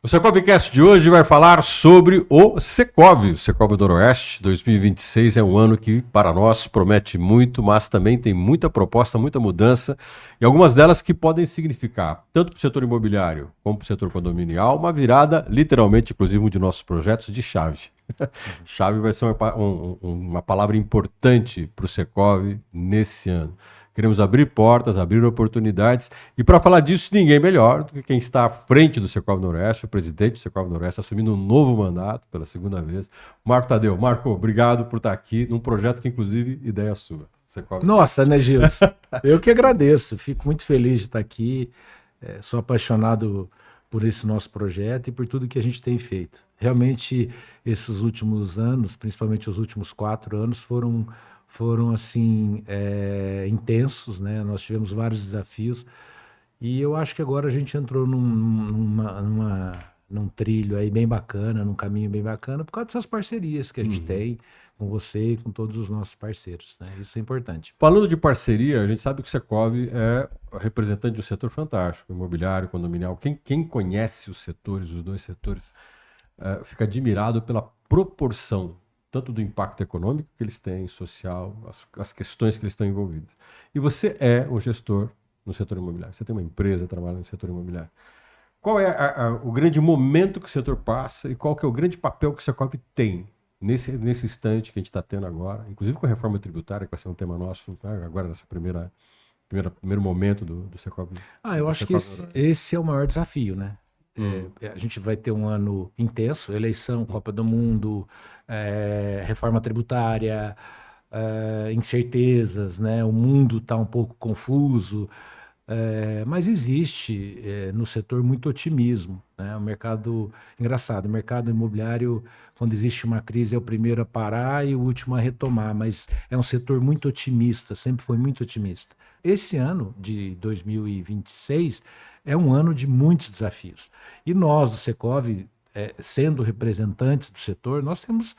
O Secovcast de hoje vai falar sobre o Secov. O Secov Noroeste 2026 é um ano que, para nós, promete muito, mas também tem muita proposta, muita mudança, e algumas delas que podem significar, tanto para o setor imobiliário como para o setor condominial, uma virada, literalmente, inclusive um de nossos projetos, de chave. Chave vai ser uma palavra importante para o Secov nesse ano. Queremos abrir portas, abrir oportunidades. E para falar disso, ninguém melhor do que quem está à frente do Secov Noroeste, o presidente do Secov Noroeste, assumindo um novo mandato pela segunda vez. Marco Tadeu. Marco, obrigado por estar aqui num projeto que, inclusive, ideia sua. Secov. Nossa, né, Gilson? Eu que agradeço. Fico muito feliz de estar aqui. Sou apaixonado por esse nosso projeto e por tudo que a gente tem feito. Realmente, esses últimos anos, principalmente os últimos 4 anos, foram assim, intensos, né? Nós tivemos vários desafios e eu acho que agora a gente entrou num trilho aí bem bacana, num caminho bem bacana, por causa dessas parcerias que a gente tem com você e com todos os nossos parceiros, né? Isso é importante. Falando de parceria, a gente sabe que o Secov é representante de um setor fantástico, imobiliário, condominial. Quem conhece os setores, os dois setores, fica admirado pela proporção tanto do impacto econômico que eles têm, social, as questões que eles estão envolvidos. E você é um gestor no setor imobiliário. Você tem uma empresa trabalhando no setor imobiliário. Qual é o grande momento que o setor passa e qual que é o grande papel que o Secov tem nesse instante que a gente está tendo agora, inclusive com a reforma tributária, que vai ser um tema nosso, né, agora nessa primeiro momento do Secov. Eu acho que esse é o maior desafio, né? A gente vai ter um ano intenso, eleição, Copa do Mundo, reforma tributária, incertezas, né? O mundo está um pouco confuso, mas existe no setor muito otimismo, né? O mercado, engraçado, o mercado imobiliário, quando existe uma crise, é o primeiro a parar e o último a retomar, mas é um setor muito otimista, sempre foi muito otimista. Esse ano de 2026 é um ano de muitos desafios. E nós, do Secov, sendo representantes do setor, nós temos,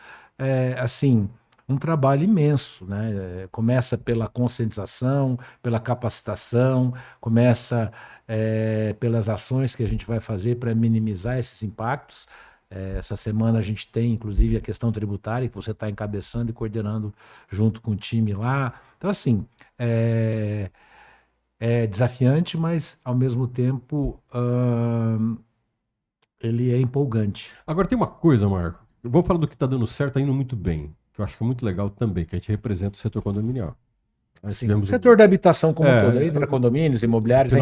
assim, um trabalho imenso, né? Começa pela conscientização, pela capacitação, começa pelas ações que a gente vai fazer para minimizar esses impactos. Essa semana a gente tem, inclusive, a questão tributária, que você está encabeçando e coordenando junto com o time lá. Então, assim, é desafiante, mas, ao mesmo tempo, ele é empolgante. Agora, tem uma coisa, Marco. Vamos falar do que está dando certo, está indo muito bem, que eu acho que é muito legal também, que a gente representa o setor condominial. O setor da habitação como um todo, entra condomínios, imobiliários, é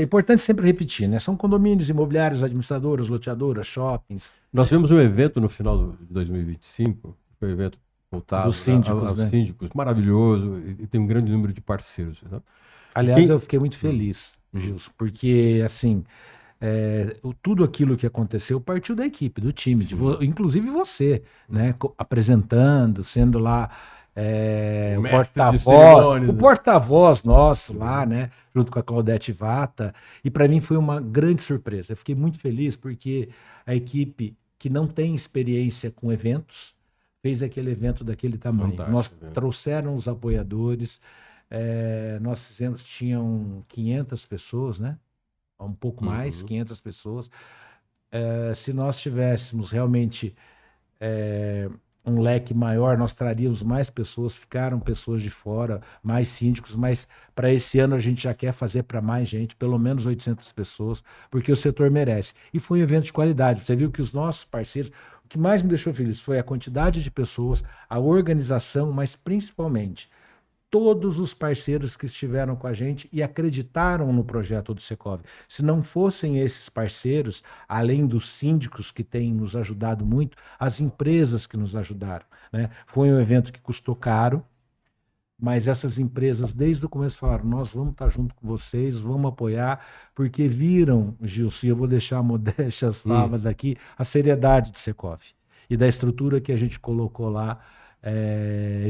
importante sempre repetir, né? São condomínios, imobiliários, administradoras, loteadoras, shoppings. Nós tivemos um evento no final de 2025, que foi um evento voltado aos síndicos, maravilhoso, e tem um grande número de parceiros. Né? Aliás, eu fiquei muito feliz, Gilson, porque, assim, tudo aquilo que aconteceu partiu da equipe, do time, inclusive você, né? Apresentando, sendo lá o porta-voz nosso lá, né? Junto com a Claudete Vata. E para mim foi uma grande surpresa. Eu fiquei muito feliz porque a equipe que não tem experiência com eventos fez aquele evento daquele tamanho. Nós trouxeram os apoiadores, nós fizemos, tinham 500 pessoas, né? Um pouco mais, 500 pessoas. Se nós tivéssemos realmente um leque maior, nós traríamos mais pessoas, ficaram pessoas de fora, mais síndicos, mas para esse ano a gente já quer fazer para mais gente, pelo menos 800 pessoas, porque o setor merece. E foi um evento de qualidade. Você viu que os nossos parceiros, o que mais me deixou feliz foi a quantidade de pessoas, a organização, mas principalmente todos os parceiros que estiveram com a gente e acreditaram no projeto do Secov. Se não fossem esses parceiros, além dos síndicos que têm nos ajudado muito, as empresas que nos ajudaram, né? Foi um evento que custou caro, mas essas empresas desde o começo falaram, nós vamos estar junto com vocês, vamos apoiar, porque viram, Gilson, e eu vou deixar modéstia as favas aqui, a seriedade do Secov e da estrutura que a gente colocou lá,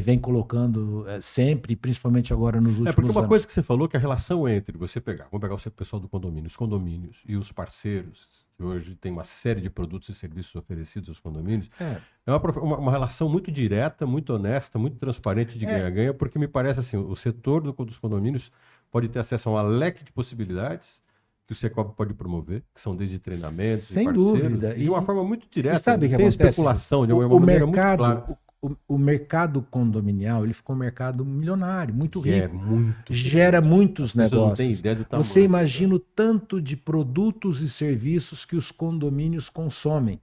vem colocando sempre, principalmente agora nos últimos anos. Porque uma coisa que você falou, que a relação entre vamos pegar o pessoal do condomínio, os condomínios e os parceiros, que hoje tem uma série de produtos e serviços oferecidos aos condomínios, é uma relação muito direta, muito honesta, muito transparente de ganha-ganha, porque me parece assim, o setor dos condomínios pode ter acesso a um leque de possibilidades que o Secov pode promover, que são desde treinamentos Sem e parceiros, dúvida. e de uma forma muito direta, sabe o que sem acontece? especulação, de uma maneira muito clara. O mercado condominial, ele ficou um mercado milionário, muito Que é rico. muito Gera grande. muitos As pessoas não têm negócios. ideia do tamanho, Você imagina o tanto de produtos e serviços que os condomínios consomem,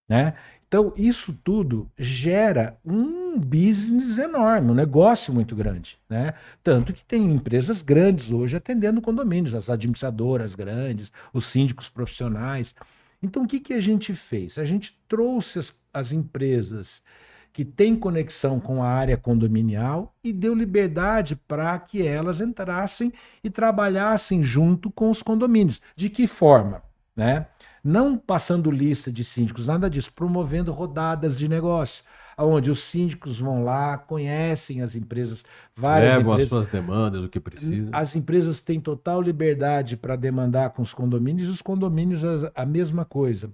né? Então, isso tudo gera um business enorme, um negócio muito grande, né? Tanto que tem empresas grandes hoje atendendo condomínios, as administradoras grandes, os síndicos profissionais. Então, o que que a gente fez? A gente trouxe as empresas que têm conexão com a área condominial e deu liberdade para que elas entrassem e trabalhassem junto com os condomínios. De que forma? Né? Não passando lista de síndicos, nada disso, promovendo rodadas de negócio, onde os síndicos vão lá, conhecem as empresas, várias levam empresas. as suas demandas, o que precisa. As empresas têm total liberdade para demandar com os condomínios e os condomínios a mesma coisa.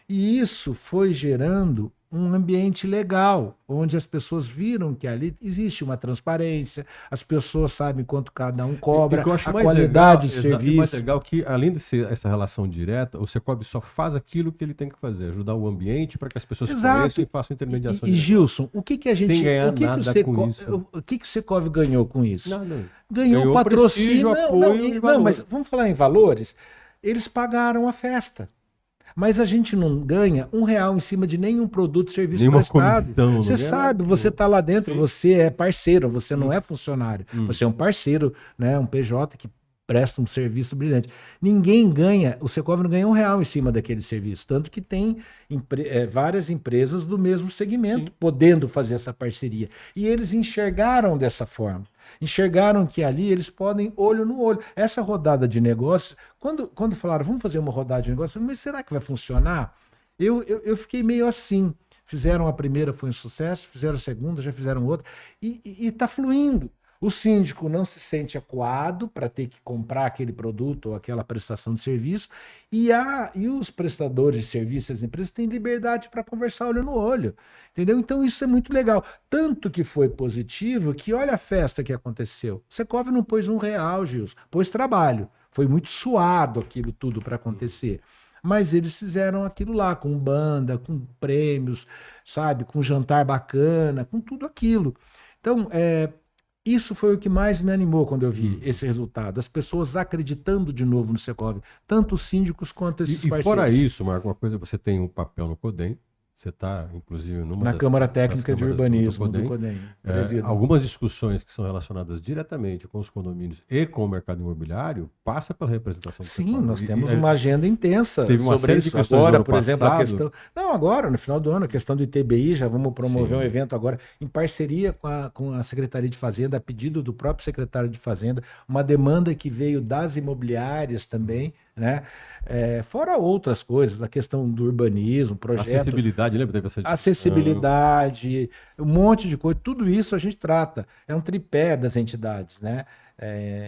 E isso foi gerando um ambiente legal, onde as pessoas viram que ali existe uma transparência, as pessoas sabem quanto cada um cobra, E que eu acho a mais qualidade legal, do serviço. mais legal que, além de ser essa relação direta, o Secov só faz aquilo que ele tem que fazer, ajudar o ambiente para que as pessoas se conheçam e façam intermediação. E Gilson, o que que a gente... Sem ganhar o que nada que o Secov, com isso. o que que o Secov ganhou com isso? Não. Ganhou patrocínio, apoio e não, mas vamos falar em valores? Eles pagaram a festa. Mas a gente não ganha R$1 em cima de nenhum produto, serviço nenhuma prestado. comissão, Você sabe, você está lá dentro, Sim. você é parceiro, você não é funcionário. Você é um parceiro, né, um PJ que presta um serviço brilhante. Ninguém ganha, o Secov não ganha R$1 em cima daquele serviço. Tanto que tem várias empresas do mesmo segmento podendo fazer essa parceria. E eles enxergaram dessa forma. Enxergaram que ali eles podem olho no olho. Essa rodada de negócios, quando falaram, vamos fazer uma rodada de negócios, mas será que vai funcionar? Eu fiquei meio assim. Fizeram a primeira, foi um sucesso, fizeram a segunda, já fizeram outra, e está fluindo. O síndico não se sente acuado para ter que comprar aquele produto ou aquela prestação de serviço, e os prestadores de serviço, as empresas, têm liberdade para conversar olho no olho, entendeu? Então isso é muito legal. Tanto que foi positivo que olha a festa que aconteceu. O Secov não pôs R$1, Gilson, pôs trabalho. Foi muito suado aquilo tudo para acontecer. Mas eles fizeram aquilo lá, com banda, com prêmios, sabe, com jantar bacana, com tudo aquilo. Então, isso foi o que mais me animou quando eu vi esse resultado. As pessoas acreditando de novo no Secov, tanto os síndicos quanto esses parceiros. E fora isso, Marco, uma coisa, você tem um papel no CODEM, você está, inclusive, na Câmara Técnica de Urbanismo do CODEM. Algumas discussões que são relacionadas diretamente com os condomínios e com o mercado imobiliário passa pela representação do Sim, Secov. nós temos uma agenda intensa teve uma sobre série isso. de questões Agora, ano por exemplo, a passado. questão... Não, agora, no final do ano, a questão do ITBI, já vamos promover um evento agora, em parceria com a Secretaria de Fazenda, a pedido do próprio secretário de Fazenda, uma demanda que veio das imobiliárias também, né? Fora outras coisas, a questão do urbanismo, projeto... Acessibilidade, lembra? Teve essa discussão. Acessibilidade, um monte de coisa, tudo isso a gente trata. É um tripé das entidades, né?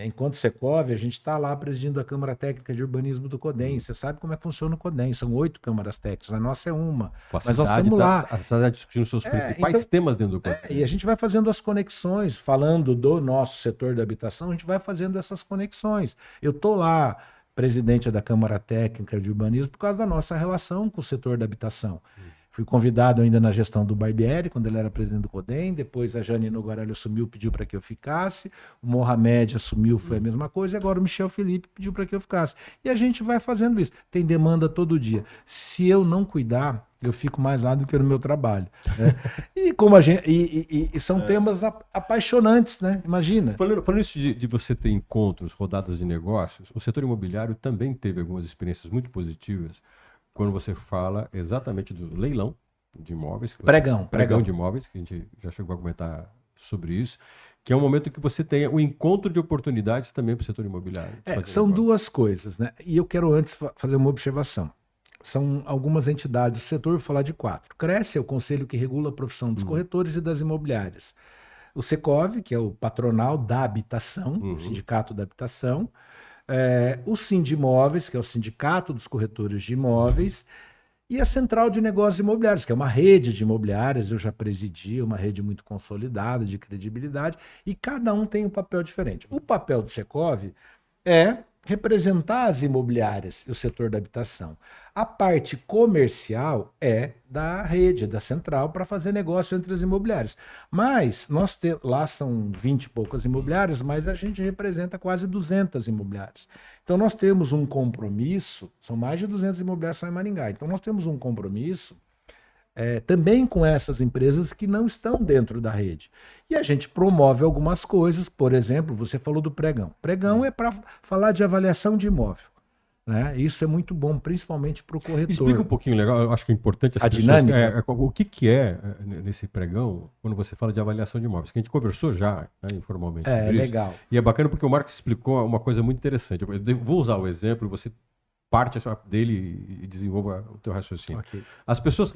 Enquanto Secov, a gente está lá presidindo a Câmara Técnica de Urbanismo do CODEM. Você sabe como é que funciona o CODEM, são 8 câmaras técnicas, a nossa é uma. Mas nós estamos lá. A cidade discutindo seus principais temas dentro do CODEM. E a gente vai fazendo as conexões, falando do nosso setor da habitação, a gente vai fazendo essas conexões. Eu estou lá, presidente da Câmara Técnica de Urbanismo, por causa da nossa relação com o setor da habitação. Fui convidado ainda na gestão do Barbieri, quando ele era presidente do CODEM, depois a Jane Noguarelli assumiu, pediu para que eu ficasse, o Mohamed assumiu, foi a mesma coisa, e agora o Michel Felipe pediu para que eu ficasse. E a gente vai fazendo isso. Tem demanda todo dia. Se eu não cuidar, eu fico mais lá do que no meu trabalho. Né? E como a gente, e são temas apaixonantes, né? Imagina. Falando isso de você ter encontros, rodadas de negócios, o setor imobiliário também teve algumas experiências muito positivas quando você fala exatamente do leilão de imóveis. Pregão de imóveis, que a gente já chegou a comentar sobre isso, que é um momento que você tem o encontro de oportunidades também para o setor imobiliário. São duas coisas, né? E eu quero antes fazer uma observação. São algumas entidades do setor, vou falar de 4. CRECE é o conselho que regula a profissão dos corretores e das imobiliárias. O Secov, que é o patronal da habitação, o sindicato da habitação. O Sindimóveis, que é o sindicato dos corretores de imóveis. E a Central de Negócios Imobiliários, que é uma rede de imobiliárias, eu já presidi, uma rede muito consolidada, de credibilidade, e cada um tem um papel diferente. O papel do Secov é representar as imobiliárias e o setor da habitação. A parte comercial é da rede, da central, para fazer negócio entre as imobiliárias. Mas lá são 20 e poucas imobiliárias, mas a gente representa quase 200 imobiliárias. Então nós temos um compromisso, são mais de 200 imobiliárias só em Maringá. Então nós temos um compromisso também com essas empresas que não estão dentro da rede. E a gente promove algumas coisas, por exemplo, você falou do pregão. Pregão é para falar de avaliação de imóvel. Né? Isso é muito bom, principalmente para o corretor. Explica um pouquinho, legal, eu acho que é importante a dinâmica. O que é nesse pregão, quando você fala de avaliação de imóveis, que a gente conversou já, né, informalmente. É legal. E é bacana porque o Marcos explicou uma coisa muito interessante. Eu vou usar o exemplo, você parte dele e desenvolva o teu raciocínio. Okay. As pessoas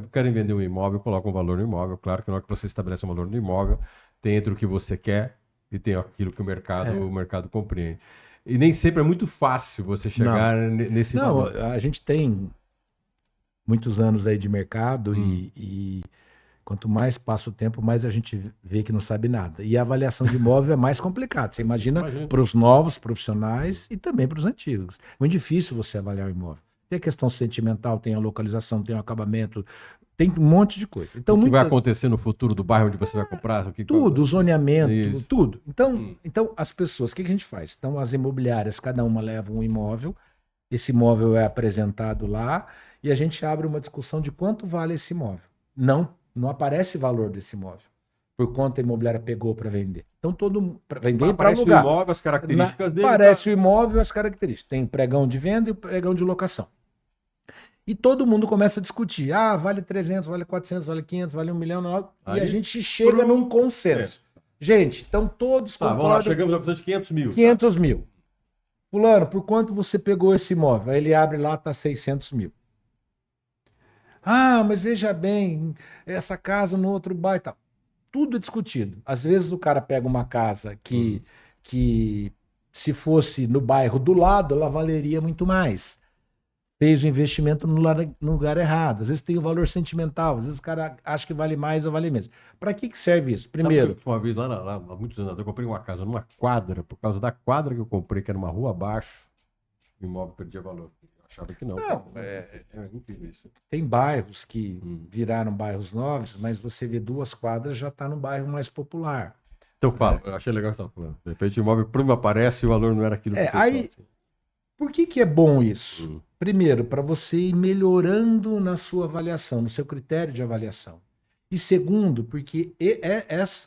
querem vender um imóvel, colocam um valor no imóvel. Claro que na hora que você estabelece um valor no imóvel, tem entre o que você quer e tem aquilo que o mercado compreende. E nem sempre é muito fácil você chegar nesse valor. A gente tem muitos anos aí de mercado e quanto mais passa o tempo, mais a gente vê que não sabe nada. E a avaliação de imóvel é mais complicado. Você imagina para os novos profissionais e também para os antigos. É muito difícil você avaliar o imóvel. Tem a questão sentimental, tem a localização, tem o acabamento, tem um monte de coisa. Então, o que vai acontecer no futuro do bairro onde você vai comprar? Tudo, o zoneamento, tudo. Então, as pessoas, o que a gente faz? Então, as imobiliárias, cada uma leva um imóvel, esse imóvel é apresentado lá e a gente abre uma discussão de quanto vale esse imóvel. Não aparece valor desse imóvel, por quanto a imobiliária pegou para vender. Então, para vender e para alugar. Aparece o imóvel, as características dele. Aparece o imóvel e as características. Tem pregão de venda e pregão de locação. E todo mundo começa a discutir. Vale 300, vale 400, vale 500, vale 1 milhão. E a gente chega num consenso. Gente, então todos concordam. Vamos lá, chegamos a opção de 500 mil. 500 mil. Fulano, por quanto você pegou esse imóvel? Aí ele abre lá, tá 600 mil. Mas veja bem, essa casa no outro bairro e tal. Tudo é discutido. Às vezes o cara pega uma casa que se fosse no bairro do lado, ela valeria muito mais. Fez o investimento no lugar errado. Às vezes tem o valor sentimental, às vezes o cara acha que vale mais ou vale menos. Para que serve isso? Primeiro... Uma vez lá há muitos anos, eu comprei uma casa numa quadra, por causa da quadra que eu comprei, que era uma rua abaixo, o imóvel perdia valor. Achava que não. É incrível isso. Tem bairros que viraram bairros novos, mas você vê 2 quadras, já está no bairro mais popular. Então fala, eu achei legal o que você estava falando. De repente o imóvel primo aparece e o valor não era aquilo que aí, por que é bom isso? Primeiro, para você ir melhorando na sua avaliação, no seu critério de avaliação. E segundo, porque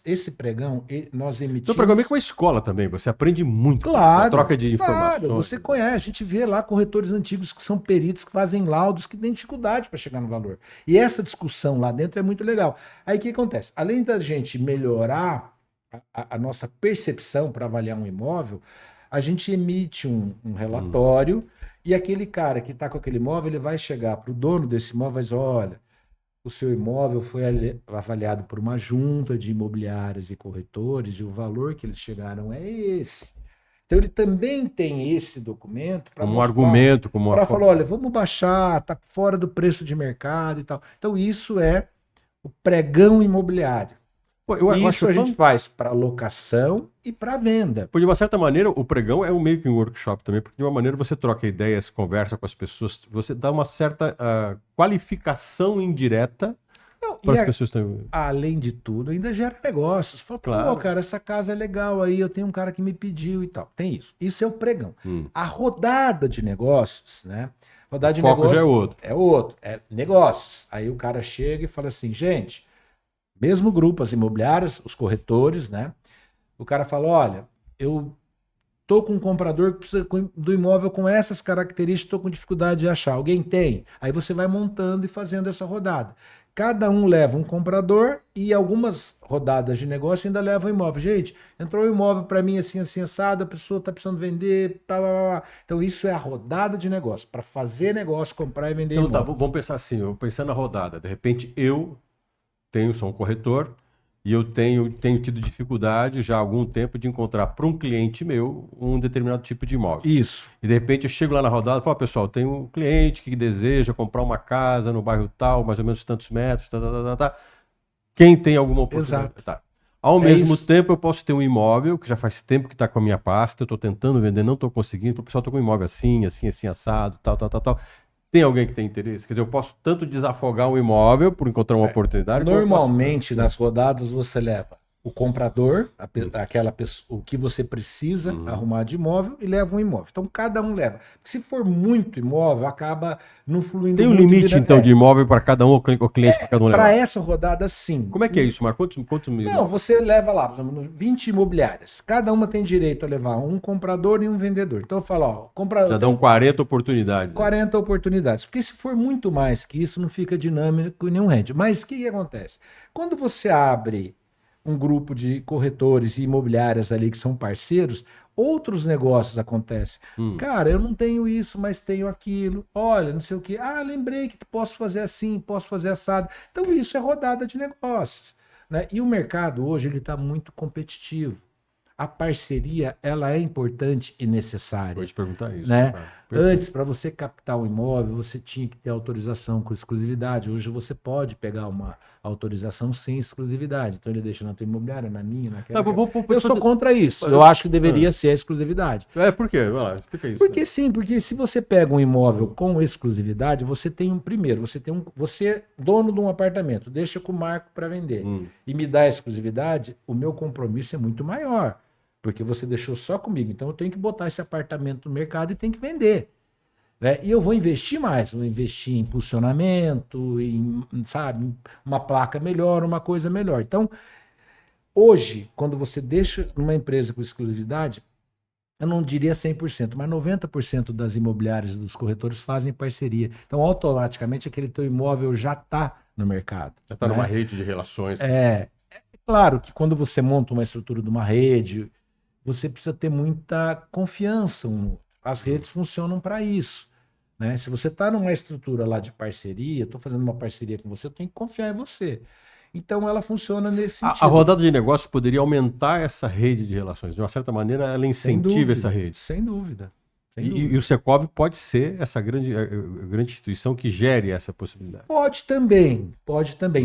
esse pregão, nós emitimos... Então o pregão é meio que uma escola também, você aprende muito. Claro. A troca de informações. Claro, você conhece, a gente vê lá corretores antigos que são peritos, que fazem laudos, que têm dificuldade para chegar no valor. E essa discussão lá dentro é muito legal. Aí o que acontece? Além da gente melhorar a nossa percepção para avaliar um imóvel, a gente emite um relatório e aquele cara que está com aquele imóvel, ele vai chegar para o dono desse imóvel e vai dizer, olha, o seu imóvel foi avaliado por uma junta de imobiliárias e corretores e o valor que eles chegaram é esse. Então ele também tem esse documento para um argumento, para falar, olha, vamos baixar, tá fora do preço de mercado e tal. Então isso é o pregão imobiliário. Isso a gente faz para locação e para venda. De uma certa maneira, o pregão é meio que um workshop também, porque de uma maneira você troca ideias, conversa com as pessoas, você dá uma certa qualificação indireta para as pessoas também. Além de tudo, ainda gera negócios. Fala, pô, cara, essa casa é legal aí, eu tenho um cara que me pediu e tal. Tem isso. Isso é o pregão. A rodada de negócios, né? Rodada de negócios já é outro. É outro. É negócios. Aí o cara chega e fala assim, gente... Mesmo grupo, as imobiliárias, os corretores, né? O cara fala, olha, eu tô com um comprador que precisa do imóvel com essas características, tô com dificuldade de achar. Alguém tem? Aí você vai montando e fazendo essa rodada. Cada um leva um comprador e algumas rodadas de negócio ainda levam o imóvel. Gente, entrou um imóvel para mim assim, assim, assado, a pessoa tá precisando vender, Então isso é a rodada de negócio, para fazer negócio, comprar e vender imóvel. Então tá, vamos pensar assim, eu pensando na rodada, de repente sou um corretor e eu tenho tido dificuldade já há algum tempo de encontrar para um cliente meu um determinado tipo de imóvel. Isso. E de repente eu chego lá na rodada e falo, pessoal, tem um cliente que deseja comprar uma casa no bairro tal, mais ou menos tantos metros, Quem tem alguma oportunidade? Exato. Tá. Ao É mesmo isso. tempo, eu posso ter um imóvel que já faz tempo que está com a minha pasta, eu estou tentando vender, não estou conseguindo, o pessoal está com um imóvel assim, assim, assim, assado, tal, tal, tal, tal. Tem alguém que tem interesse? Quer dizer, eu posso tanto desafogar um imóvel por encontrar uma oportunidade, como eu posso... Normalmente, nas rodadas, você leva o comprador, aquela pessoa, o que você precisa Uhum. arrumar de imóvel, e leva um imóvel. Então, cada um leva. Se for muito imóvel, acaba não fluindo Tem um muito. limite, então, de imóvel para cada um, ou cliente para cada um Para levar? essa rodada, sim. Como é que é isso, Marco? Quantos Não, imóveis? você leva lá, por exemplo, 20 imobiliárias. Cada uma tem direito a levar um comprador e um vendedor. Então, eu falo, ó, Já comprador dão tem 40 oportunidades aí. 40 oportunidades. Porque se for muito mais que isso, não fica dinâmico e não rende. Mas o que acontece? Quando você abre um grupo de corretores e imobiliárias ali que são parceiros, outros negócios acontecem. Hum. Cara, eu não tenho isso, mas tenho aquilo. Olha, não sei o quê. Ah, lembrei que posso fazer assim, posso fazer assado. Então, isso é rodada de negócios. Né? E o mercado hoje ele está muito competitivo. A parceria ela é importante e necessária. Vou te perguntar isso, Né? Ricardo. Antes, para você captar um imóvel, você tinha que ter autorização com exclusividade. Hoje você pode pegar uma autorização sem exclusividade. Então ele deixa na tua imobiliária, na minha, Tá, naquela. vou Eu sou fazer... contra isso. Eu acho que deveria Ah. ser a exclusividade. Por quê? Vai lá, explica isso. Porque sim, porque se você pega um imóvel com exclusividade, você tem você dono de um apartamento, deixa com o Marco para vender e me dá a exclusividade, o meu compromisso é muito maior, porque você deixou só comigo. Então eu tenho que botar esse apartamento no mercado e tem que vender. Né? E eu vou investir mais, vou investir em impulsionamento, sabe, uma placa melhor, uma coisa melhor. Então, hoje, quando você deixa numa empresa com exclusividade, eu não diria 100%, mas 90% das imobiliárias dos corretores fazem parceria. Então, automaticamente, aquele teu imóvel já está no mercado. Já está né? numa rede de relações. É claro que quando você monta uma estrutura de uma rede, você precisa ter muita confiança. As redes funcionam para isso. Né? Se você está numa estrutura lá de parceria, estou fazendo uma parceria com você, eu tenho que confiar em você. Então, ela funciona nesse sentido. A rodada de negócios poderia aumentar essa rede de relações. De uma certa maneira, ela incentiva essa rede. Sem dúvida. E o Secov pode ser essa grande instituição que gere essa possibilidade. Pode também.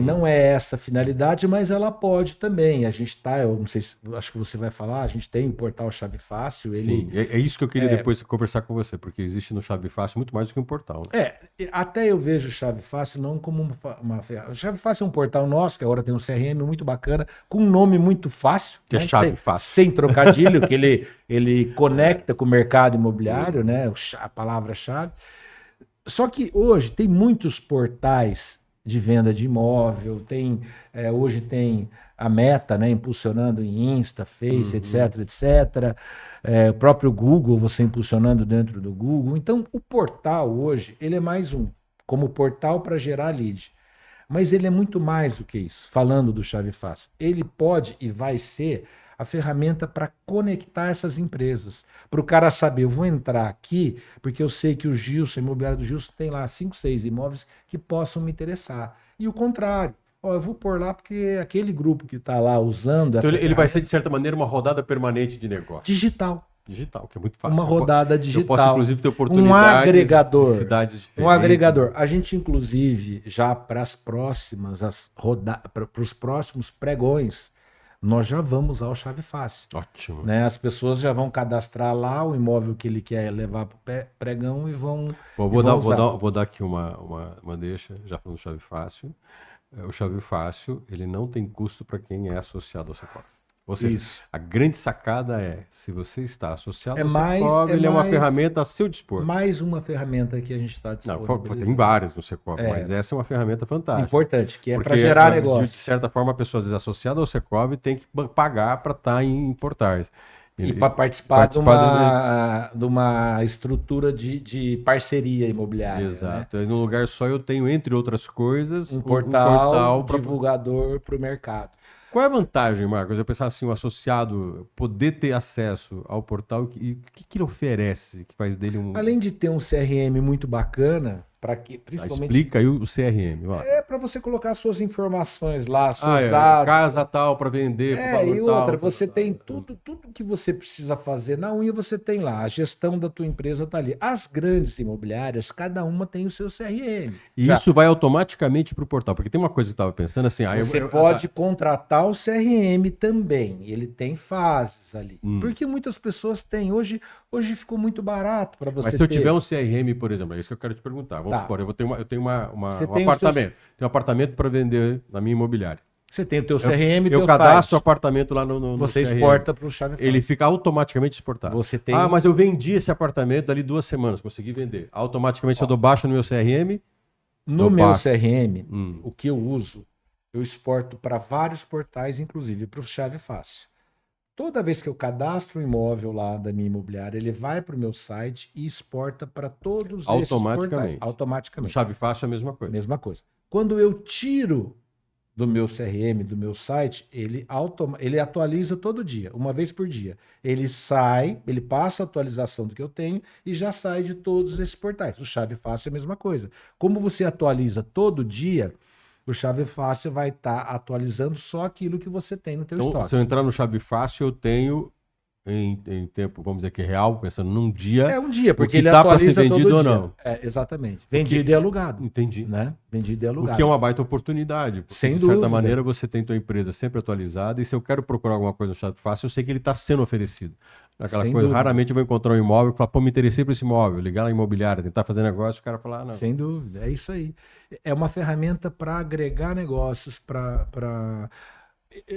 Não é essa a finalidade, mas ela pode também. A gente tá, eu não sei se, acho que você vai falar, a gente tem o portal Chave Fácil. Sim, é isso que eu queria depois conversar com você, porque existe no Chave Fácil muito mais do que um portal. Né? Até eu vejo o Chave Fácil não como uma ferramenta. O Chave Fácil é um portal nosso, que agora tem um CRM muito bacana, com um nome muito fácil. Que é Chave Fácil. Sem trocadilho, que ele conecta com o mercado imobiliário, né? A palavra-chave. Só que hoje tem muitos portais de venda de imóvel, hoje tem a Meta, né, impulsionando em Insta, Face, etc. O próprio Google, você impulsionando dentro do Google. Então, o portal hoje, ele é mais como portal para gerar lead. Mas ele é muito mais do que isso, falando do Chave Fácil. Ele pode e vai ser a ferramenta para conectar essas empresas. Para o cara saber, eu vou entrar aqui, porque eu sei que o Gilson, a imobiliária do Gilson, tem lá 5, 6 imóveis que possam me interessar. E o contrário. Eu vou pôr lá porque aquele grupo que está lá usando essa Então ele vai ser, de certa maneira, uma rodada permanente de negócio. Digital, que é muito fácil. uma rodada digital. Eu posso, inclusive, ter oportunidades um agregador, de cidades diferentes. Um agregador. A gente, inclusive, já para as próximas, para os próximos pregões, nós já vamos usar o Chave Fácil. Ótimo. Né? As pessoas já vão cadastrar lá o imóvel que ele quer levar para o pregão e vão. Vou dar aqui uma deixa, já falando do Chave Fácil. O Chave Fácil, ele não tem custo para quem é associado ao Secov. Ou seja, a grande sacada é, se você está associado ao Secov, ele é uma ferramenta a seu dispor. Mais uma ferramenta que a gente está disponibilizando. Tem várias no Secov, mas essa é uma ferramenta fantástica. Importante, que é para gerar negócio. De certa forma, a pessoa associada ao Secov tem que pagar para estar em portais. E para participar de uma estrutura de parceria imobiliária. Exato. Né? No lugar só eu tenho, entre outras coisas, um portal divulgador para o mercado. Qual é a vantagem, Marcos? Eu pensar assim, o associado poder ter acesso ao portal e o que ele oferece, que faz dele um... Além de ter um CRM muito bacana, para que, principalmente, Explica aí o CRM. Ó. é para você colocar suas informações lá, seus Ah, dados. casa tal para vender, com valor E tal. outra, você tem tudo que você precisa fazer na unha, você tem lá. A gestão da tua empresa está ali. As grandes imobiliárias, cada uma tem o seu CRM. E Já. isso vai automaticamente para o portal. Porque tem uma coisa que eu estava pensando assim. Você pode contratar o CRM também. Ele tem fases ali. Porque muitas pessoas têm. Hoje ficou muito barato para você Mas se eu tiver um CRM, por exemplo, é isso que eu quero te perguntar. Vamos supor, eu tenho um apartamento. Tenho um apartamento para vender na minha imobiliária. Você tem o teu CRM e eu cadastro o apartamento lá no você CRM. exporta para o Chave Fácil. Ele fica automaticamente exportado. Você tem... mas eu vendi esse apartamento dali 2 semanas, consegui vender. Automaticamente eu dou baixa no meu CRM. No meu CRM, o que eu uso, eu exporto para vários portais, inclusive para o Chave Fácil. Toda vez que eu cadastro um imóvel lá da minha imobiliária, ele vai para o meu site e exporta para todos esses portais. Automaticamente. No Chave Fácil é a mesma coisa. Mesma coisa. Quando eu tiro do meu CRM, do meu site, ele atualiza todo dia, uma vez por dia. Ele sai, ele passa a atualização do que eu tenho e já sai de todos esses portais. O Chave Fácil é a mesma coisa. Como você atualiza todo dia, o Chave Fácil vai estar atualizando só aquilo que você tem no teu estoque. Se eu entrar no Chave Fácil, eu tenho em tempo, vamos dizer que real, pensando num dia. É um dia, porque ele tá para ser atualiza vendido todo ou dia. não. Exatamente. Vendido e alugado. Entendi. Né? Vendido e alugado. O que é uma baita oportunidade. Porque, Sem de dúvida. certa maneira, você tem tua empresa sempre atualizada e se eu quero procurar alguma coisa no Chave Fácil, eu sei que ele está sendo oferecido. Aquela Sem coisa, dúvida. raramente eu vou encontrar um imóvel e falar, pô, me interessei por esse imóvel, ligar na imobiliária, tentar fazer negócio, o cara falar, não. Sem dúvida, é isso aí. É uma ferramenta para agregar negócios,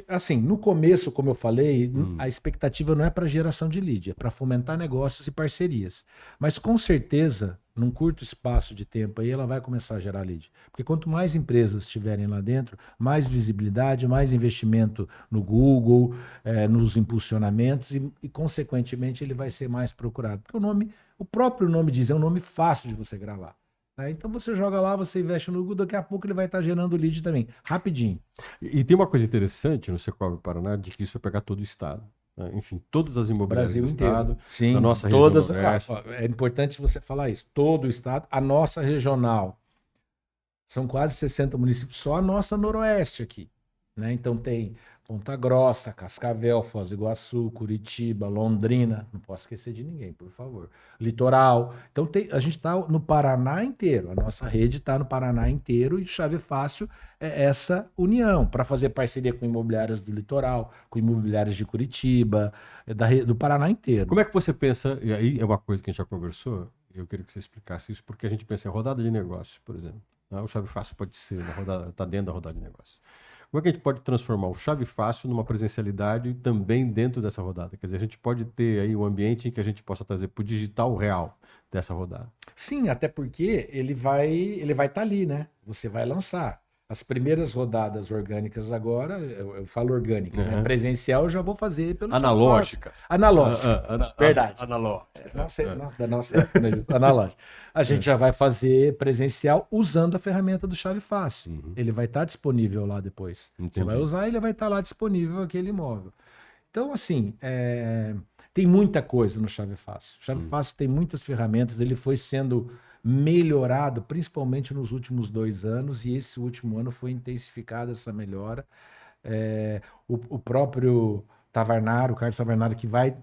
Assim, no começo, como eu falei, a expectativa não é para geração de lead, é para fomentar negócios e parcerias. Mas com certeza, num curto espaço de tempo aí, ela vai começar a gerar lead. Porque quanto mais empresas estiverem lá dentro, mais visibilidade, mais investimento no Google, nos impulsionamentos e, consequentemente, ele vai ser mais procurado. Porque o próprio nome diz, é um nome fácil de você gravar. Então você joga lá, você investe no Google, daqui a pouco ele vai estar gerando lead também, rapidinho. E tem uma coisa interessante no Secovi Paraná, de que isso é pegar todo o estado. Né? Enfim, todas as imobiliárias Brasil do inteiro. estado, Sim, da nossa todas, região noroeste. É importante você falar isso. Todo o estado, a nossa regional, são quase 60 municípios, só a nossa noroeste aqui. Né? Então tem Ponta Grossa, Cascavel, Foz do Iguaçu, Curitiba, Londrina, não posso esquecer de ninguém, por favor. Litoral. Então a gente está no Paraná inteiro, a nossa rede está no Paraná inteiro e Chave Fácil é essa união para fazer parceria com imobiliárias do litoral, com imobiliárias de Curitiba, do Paraná inteiro. Como é que você pensa, e aí é uma coisa que a gente já conversou, eu queria que você explicasse isso, porque a gente pensa em rodada de negócios, por exemplo. Né? O Chave Fácil pode ser uma rodada, está dentro da rodada de negócios. Como é que a gente pode transformar o Chave Fácil numa presencialidade também dentro dessa rodada? Quer dizer, a gente pode ter aí um ambiente em que a gente possa trazer para o digital real dessa rodada. Sim, até porque ele vai estar ali, né? Você vai lançar. As primeiras rodadas orgânicas agora, eu falo orgânica, né? Presencial eu já vou fazer pelo analógicas. Analógica. Verdade. Analógica. Da nossa época, né? Analógica. A gente já vai fazer presencial usando a ferramenta do Chave Fácil. Ele vai estar disponível lá depois. Entendi. Você vai usar, ele vai estar lá disponível aquele imóvel. Então, assim, tem muita coisa no Chave Fácil. O Chave Fácil tem muitas ferramentas, ele foi sendo melhorado, principalmente nos últimos 2 anos, e esse último ano foi intensificada essa melhora. O próprio Tavernaro, o Carlos Tavernaro, que vai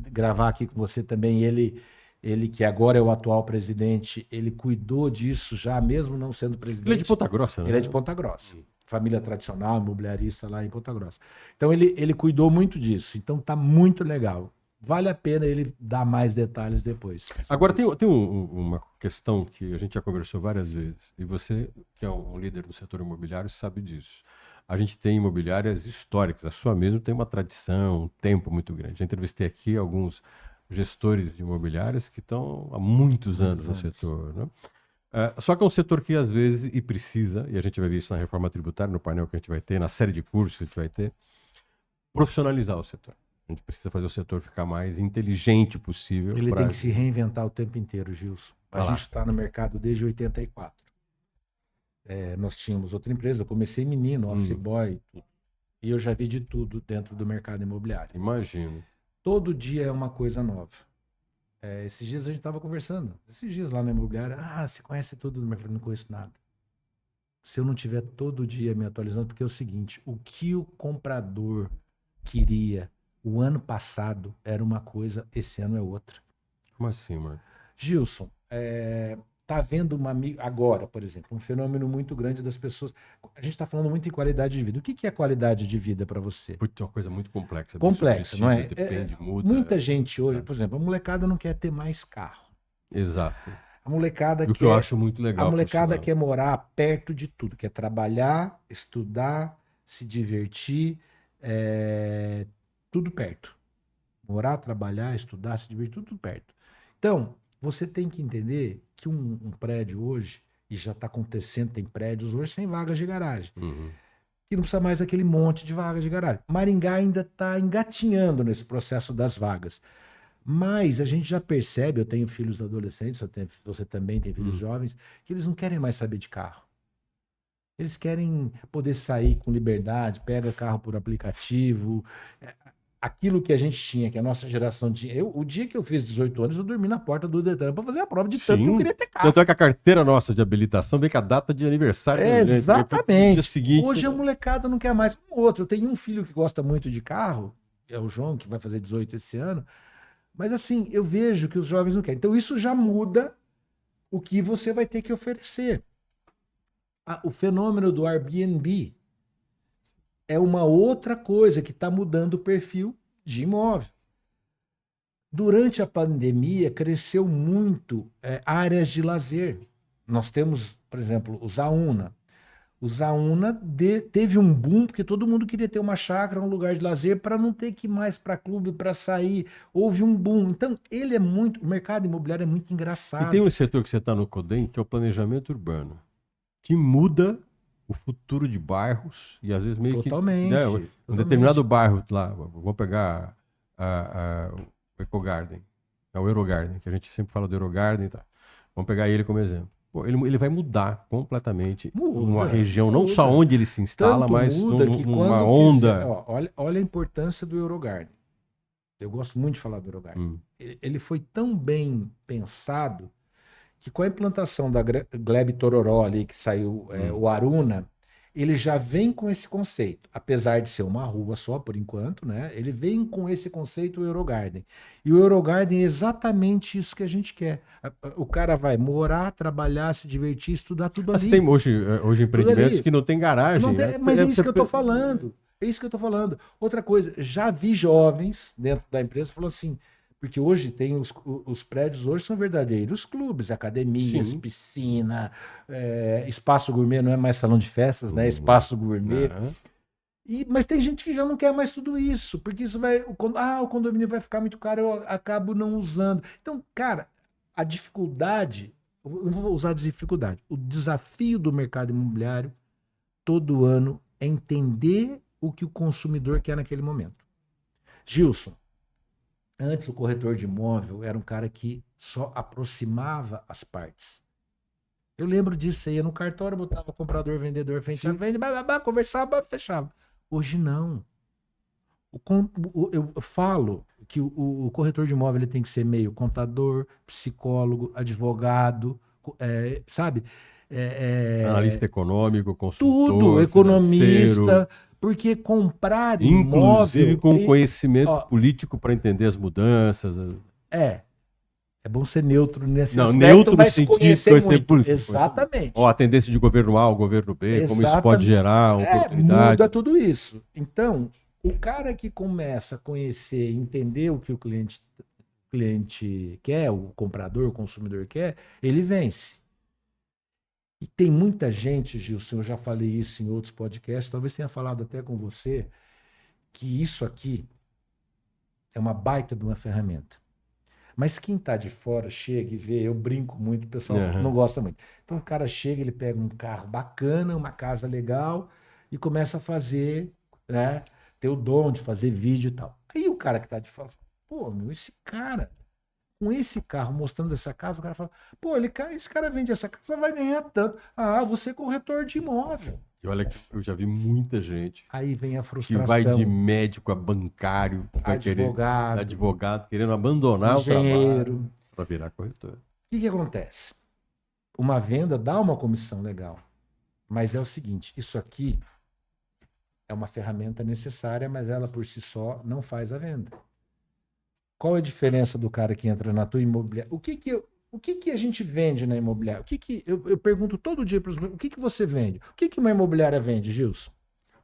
gravar aqui com você também, ele que agora é o atual presidente, ele cuidou disso já, mesmo não sendo presidente. Ele é de Ponta Grossa, né? Ele é de Ponta Grossa. Família tradicional, imobiliarista lá em Ponta Grossa. Então ele cuidou muito disso. Então tá muito legal. Vale a pena ele dar mais detalhes depois. Agora, tem uma questão que a gente já conversou várias vezes, e você, que é um líder do setor imobiliário, sabe disso. A gente tem imobiliárias históricas, a sua mesmo tem uma tradição, um tempo muito grande. Já entrevistei aqui alguns gestores de imobiliárias que estão há muitos anos no setor. Né? Só que é um setor que, às vezes, e precisa, e a gente vai ver isso na reforma tributária, no painel que a gente vai ter, na série de cursos que a gente vai ter, profissionalizar o setor. A gente precisa fazer o setor ficar mais inteligente possível. Ele tem que se reinventar o tempo inteiro, Gilson. A gente está no mercado desde 84. Nós tínhamos outra empresa, eu comecei menino, office boy, tudo. E eu já vi de tudo dentro do mercado imobiliário. Imagino. Todo dia é uma coisa nova. Esses dias a gente estava conversando. Esses dias lá na imobiliária. Ah, você conhece tudo do mercado? Não conheço nada. Se eu não tiver todo dia me atualizando, porque é o seguinte, o que o comprador queria o ano passado era uma coisa, esse ano é outra. Como assim, mano? Gilson, tá havendo agora, por exemplo, um fenômeno muito grande das pessoas. A gente está falando muito em qualidade de vida. O que que é qualidade de vida para você? Putz, é uma coisa muito complexa, bem Complexa, não subjetiva, é? depende, muda. Muita gente hoje, por exemplo, a molecada não quer ter mais carro. Exato. A molecada E o que eu quer, acho muito a legal, por molecada sinal. quer morar perto de tudo, quer trabalhar, estudar, se divertir, é, tudo perto. Morar, trabalhar, estudar, se divertir, tudo perto. Então, você tem que entender que um prédio hoje, e já está acontecendo, tem prédios hoje sem vagas de garagem, Uhum. que não precisa mais aquele monte de vagas de garagem. Maringá ainda está engatinhando nesse processo das vagas. Mas a gente já percebe, eu tenho filhos adolescentes, você também tem filhos jovens, que eles não querem mais saber de carro. Eles querem poder sair com liberdade, pega carro por aplicativo. Aquilo que a gente tinha, que a nossa geração tinha. O dia que eu fiz 18 anos, eu dormi na porta do Detran para fazer a prova de tanto que eu Sim. queria ter carro. Tanto é que a carteira nossa de habilitação vem com a data de aniversário da gente. No dia Exatamente. seguinte. Hoje a molecada não quer mais. Um outro. Eu tenho um filho que gosta muito de carro, é o João, que vai fazer 18 esse ano. Mas assim, eu vejo que os jovens não querem. Então isso já muda o que você vai ter que oferecer. O fenômeno do Airbnb é uma outra coisa que está mudando o perfil de imóvel. Durante a pandemia, cresceu muito áreas de lazer. Nós temos, por exemplo, o Zauna. O Zauna teve um boom porque todo mundo queria ter uma chácara, um lugar de lazer para não ter que ir mais para clube, para sair. Houve um boom. Então, o mercado imobiliário é muito E engraçado. tem um setor que você está no CODEM, que é o planejamento urbano, que muda o futuro de bairros e às vezes meio Totalmente. né, um determinado bairro lá, vamos pegar o Ecogarden, o Eurogarden, que a gente sempre fala do Eurogarden, tá? Vamos pegar ele como exemplo. Pô, ele vai mudar completamente numa região, não só onde ele se instala, Tanto mas muda que numa quando onda. olha a importância do Eurogarden. Eu gosto muito de falar do Eurogarden. Ele foi tão bem pensado que com a implantação da Gleb Tororó ali, que saiu o Aruna, ele já vem com esse conceito. Apesar de ser uma rua só, por enquanto, né? Ele vem com esse conceito, o Eurogarden. E o Eurogarden é exatamente isso que a gente quer. O cara vai morar, trabalhar, se divertir, estudar tudo Mas ali. tem hoje empreendimentos que não tem garagem. Mas é isso que eu tô falando. É isso que eu tô falando. Outra coisa, já vi jovens dentro da empresa falando assim, porque hoje tem os prédios, hoje são verdadeiros clubes, academias, Sim. piscina, espaço gourmet, não é mais salão de festas, né? Espaço gourmet. Mas tem gente que já não quer mais tudo isso, porque isso vai. O condomínio vai ficar muito caro, eu acabo não usando. Então, cara, a dificuldade, eu não vou usar dificuldade, o desafio do mercado imobiliário todo ano é entender o que o consumidor quer naquele momento. Gilson, antes o corretor de imóvel era um cara que só aproximava as partes. Eu lembro disso, você ia no cartório, botava comprador, vendedor, vende, conversava, fechava. Hoje não. Eu falo que o corretor de imóvel ele tem que ser meio contador, psicólogo, advogado, sabe? Analista econômico, consultor, Tudo, financeiro, economista, porque comprar inclusive imóvel... com conhecimento político para entender as mudanças. É bom ser neutro nesse Não, aspecto, neutro no mas sentido de conhecer conhecer muito. político. Exatamente. Ou a tendência de governo A ao governo B, como isso pode gerar oportunidade. Muda tudo isso. Então, o cara que começa a conhecer, entender o que o cliente quer, o comprador, o consumidor quer, ele vence. E tem muita gente, Gilson, eu já falei isso em outros podcasts, talvez tenha falado até com você, que isso aqui é uma baita de uma ferramenta. Mas quem está de fora chega e vê, eu brinco muito, o pessoal não gosta muito. Então o cara chega, ele pega um carro bacana, uma casa legal e começa a fazer, né? Ter o dom de fazer vídeo e tal. Aí o cara que está de fora fala, pô, meu, esse cara, com esse carro mostrando essa casa, o cara fala, pô, esse cara vende essa casa, vai ganhar tanto. Ah, você é corretor de imóvel. E olha que eu já vi muita gente Aí vem a que frustração. vai de médico a bancário, que vai advogado, querendo abandonar o engenheiro. trabalho para virar corretor. O que acontece? Uma venda dá uma comissão legal, mas é o seguinte, isso aqui é uma ferramenta necessária, mas ela por si só não faz a venda. Qual é a diferença do cara que entra na tua imobiliária? O que a gente vende na imobiliária? Eu pergunto todo dia para os meus, o que você vende? O que uma imobiliária vende, Gilson?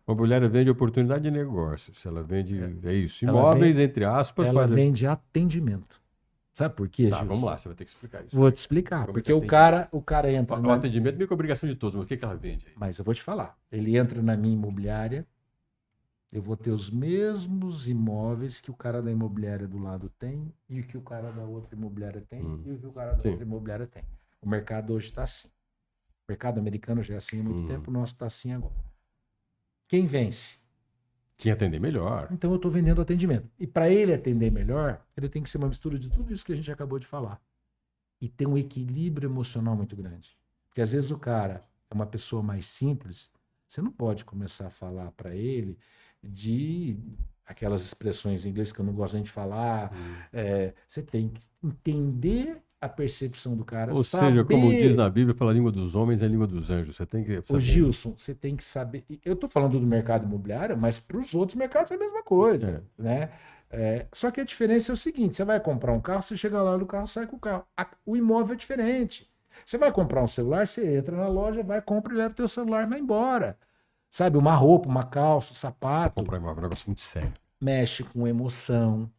A imobiliária vende oportunidade de negócios. Ela vende, é isso, Ela imóveis, entre aspas. Ela vende atendimento. Sabe por quê, Tá, Gilson? vamos lá, você vai ter que explicar isso. Vou te explicar. Como é Porque que é o cara entra O atendimento é meio que obrigação de todos, mas o que ela vende aí? Mas eu vou te falar. Ele entra na minha imobiliária, eu vou ter os mesmos imóveis que o cara da imobiliária do lado tem e o que o cara da outra imobiliária tem e o que o cara da outra imobiliária tem. O mercado hoje está assim. O mercado americano já é assim há muito tempo, o nosso está assim agora. Quem vence? Quem atender melhor. Então eu estou vendendo atendimento. E para ele atender melhor, ele tem que ser uma mistura de tudo isso que a gente acabou de falar. E ter um equilíbrio emocional muito grande. Porque às vezes o cara é uma pessoa mais simples, você não pode começar a falar para ele de aquelas expressões em inglês que eu não gosto nem de falar. Você tem que entender a percepção do cara. Ou seja, como diz na Bíblia, fala a língua dos homens é a língua dos anjos. Você tem que. Ô Gilson, você tem que saber. Eu estou falando do mercado imobiliário, mas para os outros mercados é a mesma coisa, né? Só que a diferença é o seguinte: você vai comprar um carro, você chega lá no carro, sai com o carro. O imóvel é diferente. Você vai comprar um celular, você entra na loja, vai, compra e leva o teu celular e vai embora. Sabe, uma roupa, uma calça, um sapato. Comprar imóvel é um negócio muito sério. Mexe com emoção,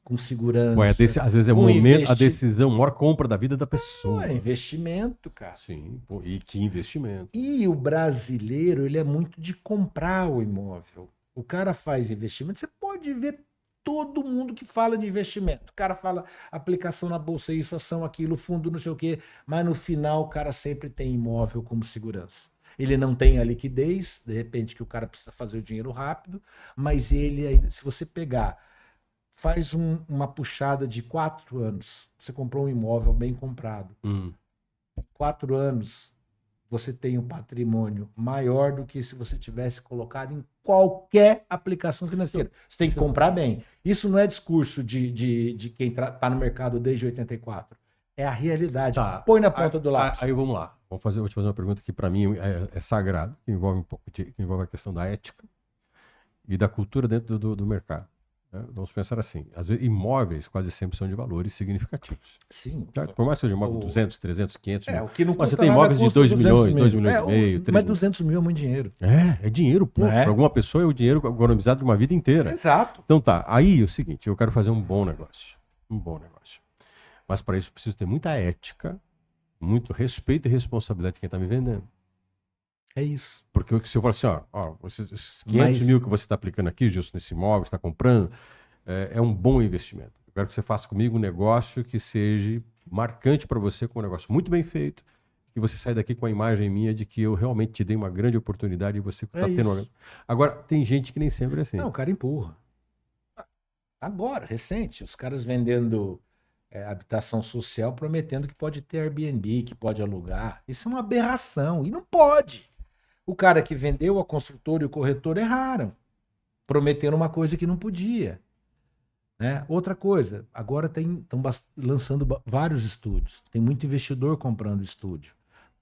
com segurança. Ué, às vezes é o momento, a decisão, a maior compra da vida da pessoa. É investimento, cara. Sim, e que investimento. E o brasileiro, ele é muito de comprar o imóvel. O cara faz investimento, você pode ver todo mundo que fala de investimento. O cara fala aplicação na bolsa, isso, ação, aquilo, fundo, não sei o quê, mas no final o cara sempre tem imóvel como segurança. Ele não tem a liquidez, de repente que o cara precisa fazer o dinheiro rápido, mas ele, se você pegar, faz uma puxada de 4 anos, você comprou um imóvel bem comprado. 4 anos, você tem um patrimônio maior do que se você tivesse colocado em qualquer aplicação financeira. Você tem que comprar bem. Isso não é discurso de quem está no mercado desde 84. É a realidade. Tá. Põe na ponta do lápis. Aí vamos lá. Vou te fazer uma pergunta que para mim é sagrada, que envolve que envolve a questão da ética e da cultura dentro do mercado. Né? Vamos pensar assim, às vezes imóveis quase sempre são de valores significativos. Sim. Certo? Por mais que seja imóvel de 200, 300, 500 mil. O que não mas custa você tem imóveis de 2 milhões, 2 milhões e meio, 3 mas 200 mil é muito dinheiro. É dinheiro, pô. É? Para alguma pessoa é o dinheiro economizado de uma vida inteira. Exato. Então tá, aí é o seguinte, eu quero fazer um bom negócio. Mas para isso eu preciso ter muita ética, muito respeito e responsabilidade de quem está me vendendo. É isso. Porque se eu falar assim, esses 500 mil que você está aplicando aqui, Gilson, nesse imóvel que está comprando, é um bom investimento. Eu quero que você faça comigo um negócio que seja marcante para você, com um negócio muito bem feito, que você saia daqui com a imagem minha de que eu realmente te dei uma grande oportunidade e você está tendo uma... Agora, tem gente que nem sempre é assim. Não, o cara empurra. Agora, recente, os caras vendendo habitação social prometendo que pode ter Airbnb, que pode alugar. Isso é uma aberração e não pode. O cara que vendeu, a construtora e o corretor erraram, prometendo uma coisa que não podia. Né? Outra coisa, agora estão lançando vários estúdios, tem muito investidor comprando estúdio,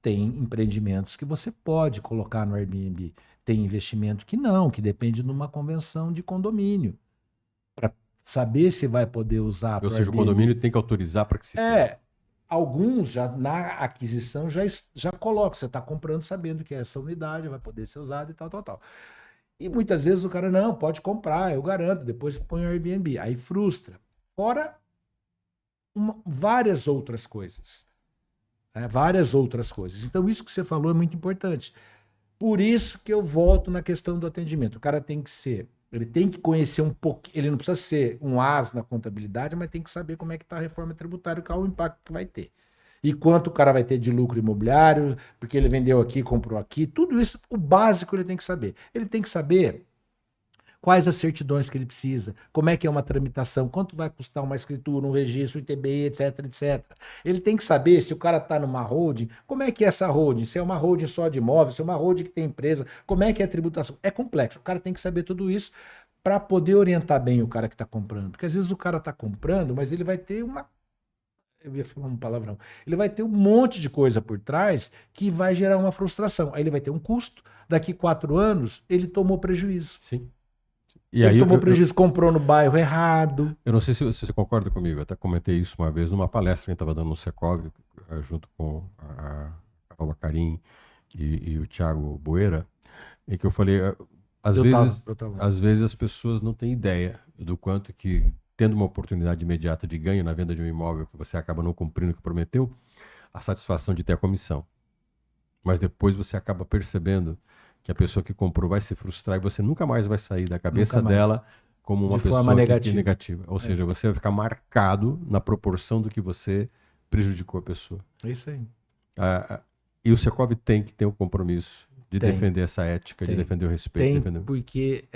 tem empreendimentos que você pode colocar no Airbnb, tem investimento que não, que depende de uma convenção de condomínio, para saber se vai poder usar. Ou seja, o condomínio tem que autorizar para que se tenha. Alguns já na aquisição já colocam, você está comprando sabendo que essa unidade vai poder ser usada e tal. E muitas vezes o cara, não, pode comprar, eu garanto, depois põe o Airbnb. Aí frustra. Fora várias outras coisas. Várias outras coisas. Então isso que você falou é muito importante. Por isso que eu volto na questão do atendimento. O cara tem que ser, ele tem que conhecer um pouquinho, ele não precisa ser um as na contabilidade, mas tem que saber como é que está a reforma tributária, qual é o impacto que vai ter. E quanto o cara vai ter de lucro imobiliário, porque ele vendeu aqui, comprou aqui, tudo isso, o básico ele tem que saber. Ele tem que saber Quais as certidões que ele precisa? Como é que é uma tramitação? Quanto vai custar uma escritura, um registro, um ITBI, etc, etc. Ele tem que saber se o cara está numa holding, como é que é essa holding? Se é uma holding só de imóvel, se é uma holding que tem empresa, como é que é a tributação? É complexo. O cara tem que saber tudo isso para poder orientar bem o cara que está comprando. Porque às vezes o cara está comprando, mas ele vai ter uma... Eu ia falar um palavrão. Ele vai ter um monte de coisa por trás que vai gerar uma frustração. Aí ele vai ter um custo. Daqui 4 anos, ele tomou prejuízo. Sim. E Ele aí, tomou prejuízo, comprou no bairro errado. eu não sei se você concorda comigo, eu até comentei isso uma vez numa palestra que a gente estava dando no Secov, junto com a Carol Bacarin e o Thiago Boeira, em que eu falei, às vezes as pessoas não têm ideia do quanto que, tendo uma oportunidade imediata de ganho na venda de um imóvel que você acaba não cumprindo o que prometeu, a satisfação de ter a comissão. Mas depois você acaba percebendo que a pessoa que comprou vai se frustrar e você nunca mais vai sair da cabeça dela como uma pessoa negativa. Ou seja, você vai ficar marcado na proporção do que você prejudicou a pessoa. É isso aí. E o Secov tem que ter o compromisso de defender essa ética, de defender o respeito. Porque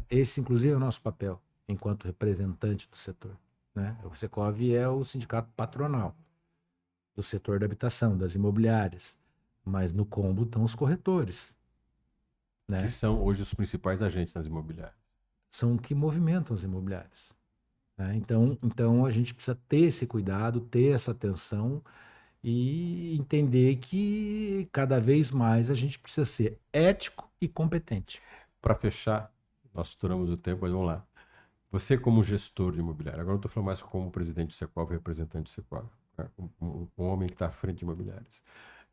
esse, inclusive, é o nosso papel enquanto representante do setor. Né? O Secov é o sindicato patronal do setor da habitação, das imobiliárias. Mas no combo estão os corretores. Né? Que são hoje os principais agentes das imobiliárias. São que movimentam as imobiliárias. Né? Então a gente precisa ter esse cuidado, ter essa atenção e entender que cada vez mais a gente precisa ser ético e competente. Para fechar, nós estouramos o tempo, mas vamos lá. Você como gestor de imobiliário, agora não estou falando mais como presidente do Secov, representante do Secov, né? um homem que está à frente de imobiliários.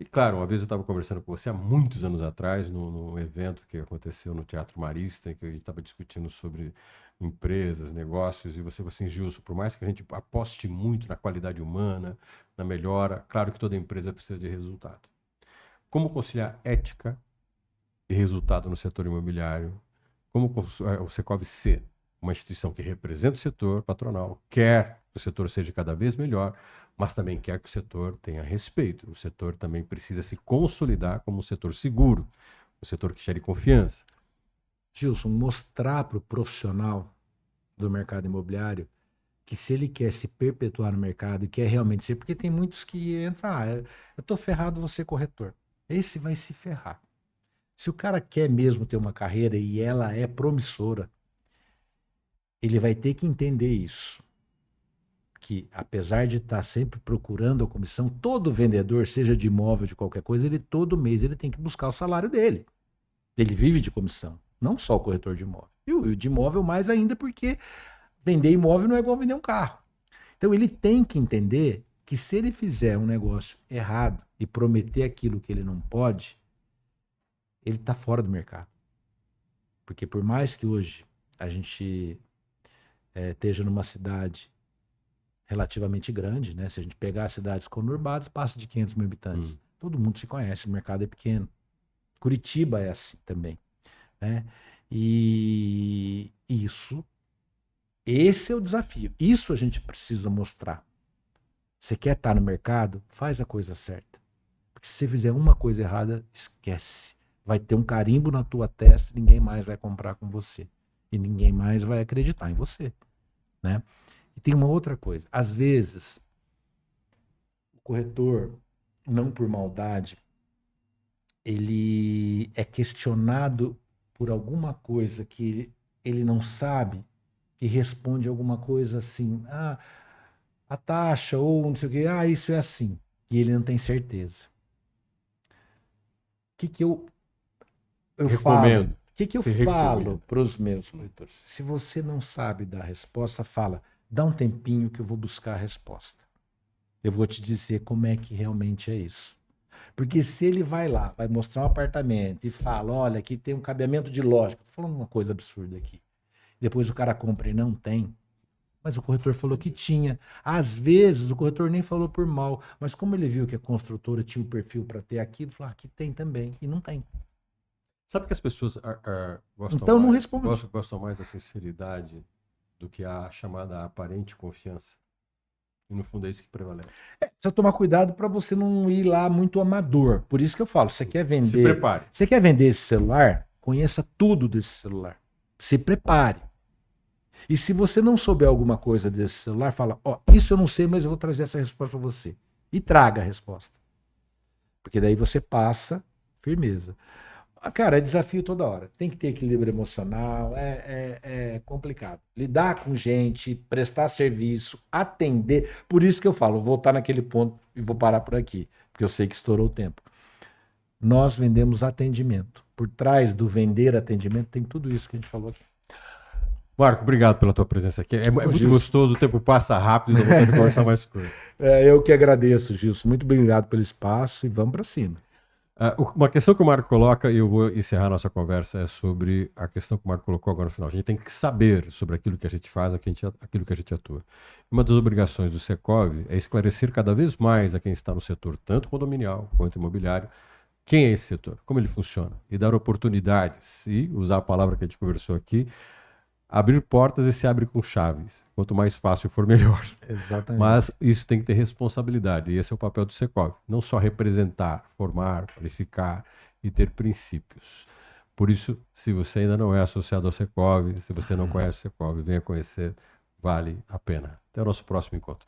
E claro, uma vez eu estava conversando com você há muitos anos atrás, num evento que aconteceu no Teatro Marista, em que a gente estava discutindo sobre empresas, negócios, e você falou assim, Gilson, por mais que a gente aposte muito na qualidade humana, na melhora, claro que toda empresa precisa de resultado. Como conciliar ética e resultado no setor imobiliário? Como o Secov ser uma instituição que representa o setor patronal, quer que o setor seja cada vez melhor, mas também quer que o setor tenha respeito. O setor também precisa se consolidar como um setor seguro, um setor que gere confiança. Gilson, mostrar para o profissional do mercado imobiliário que se ele quer se perpetuar no mercado e quer realmente ser, porque tem muitos que entram, eu estou ferrado, vou ser corretor. Esse vai se ferrar. Se o cara quer mesmo ter uma carreira e ela é promissora, ele vai ter que entender isso. Que apesar de estar sempre procurando a comissão, todo vendedor, seja de imóvel, de qualquer coisa, ele todo mês ele tem que buscar o salário dele. Ele vive de comissão, não só o corretor de imóvel. E o de imóvel mais ainda porque vender imóvel não é igual vender um carro. Então ele tem que entender que se ele fizer um negócio errado e prometer aquilo que ele não pode, ele está fora do mercado. Porque por mais que hoje a gente esteja numa cidade relativamente grande, né? Se a gente pegar as cidades conurbadas, passa de 500 mil habitantes. Todo mundo se conhece, o mercado é pequeno. Curitiba é assim também, né? E esse é o desafio. Isso a gente precisa mostrar. Você quer estar no mercado? Faz a coisa certa. Porque se você fizer uma coisa errada, esquece. Vai ter um carimbo na tua testa, ninguém mais vai comprar com você. E ninguém mais vai acreditar em você, né? E tem uma outra coisa. Às vezes, o corretor, não por maldade, ele é questionado por alguma coisa que ele não sabe e responde alguma coisa assim, a taxa ou não sei o quê, isso é assim. E ele não tem certeza. O que eu recomendo? Falo? O que eu falo para os meus corretores? Se você não sabe dar a resposta, fala, dá um tempinho que eu vou buscar a resposta. Eu vou te dizer como é que realmente é isso. Porque se ele vai lá, vai mostrar um apartamento e fala, olha, aqui tem um cabeamento de lógica. Estou falando uma coisa absurda aqui. Depois o cara compra e não tem. Mas o corretor falou que tinha. Às vezes o corretor nem falou por mal. Mas como ele viu que a construtora tinha o perfil para ter aquilo, falou, aqui tem também. E não tem. Sabe que as pessoas gostam, então, não responde. Gostam mais da sinceridade do que a chamada aparente confiança? E no fundo é isso que prevalece. Precisa tomar cuidado para você não ir lá muito amador. Por isso que eu falo, você quer vender. Se prepare. Você quer vender esse celular? Conheça tudo desse celular. Se prepare. E se você não souber alguma coisa desse celular, fala, ó, isso eu não sei, mas eu vou trazer essa resposta para você. E traga a resposta. Porque daí você passa firmeza. Cara, é desafio toda hora. Tem que ter equilíbrio emocional, é complicado. Lidar com gente, prestar serviço, atender. Por isso que eu falo, vou voltar naquele ponto e vou parar por aqui, porque eu sei que estourou o tempo. Nós vendemos atendimento. Por trás do vender atendimento tem tudo isso que a gente falou aqui. Marco, obrigado pela tua presença aqui. É muito Gilson. gostoso, o tempo passa rápido e dá vontade de conversar mais coisa. Eu que agradeço, Gilson. Muito obrigado pelo espaço e vamos para cima. Uma questão que o Marco coloca, e eu vou encerrar a nossa conversa, é sobre a questão que o Marco colocou agora no final. A gente tem que saber sobre aquilo que a gente faz, aquilo que a gente atua. Uma das obrigações do Secov é esclarecer cada vez mais a quem está no setor, tanto condominial quanto imobiliário, quem é esse setor, como ele funciona, e dar oportunidades, e usar a palavra que a gente conversou aqui, abrir portas e se abre com chaves. Quanto mais fácil for, melhor. Exatamente. Mas isso tem que ter responsabilidade. E esse é o papel do Secov. Não só representar, formar, qualificar e ter princípios. Por isso, se você ainda não é associado ao Secov, se você não conhece o Secov, venha conhecer. Vale a pena. Até o nosso próximo encontro.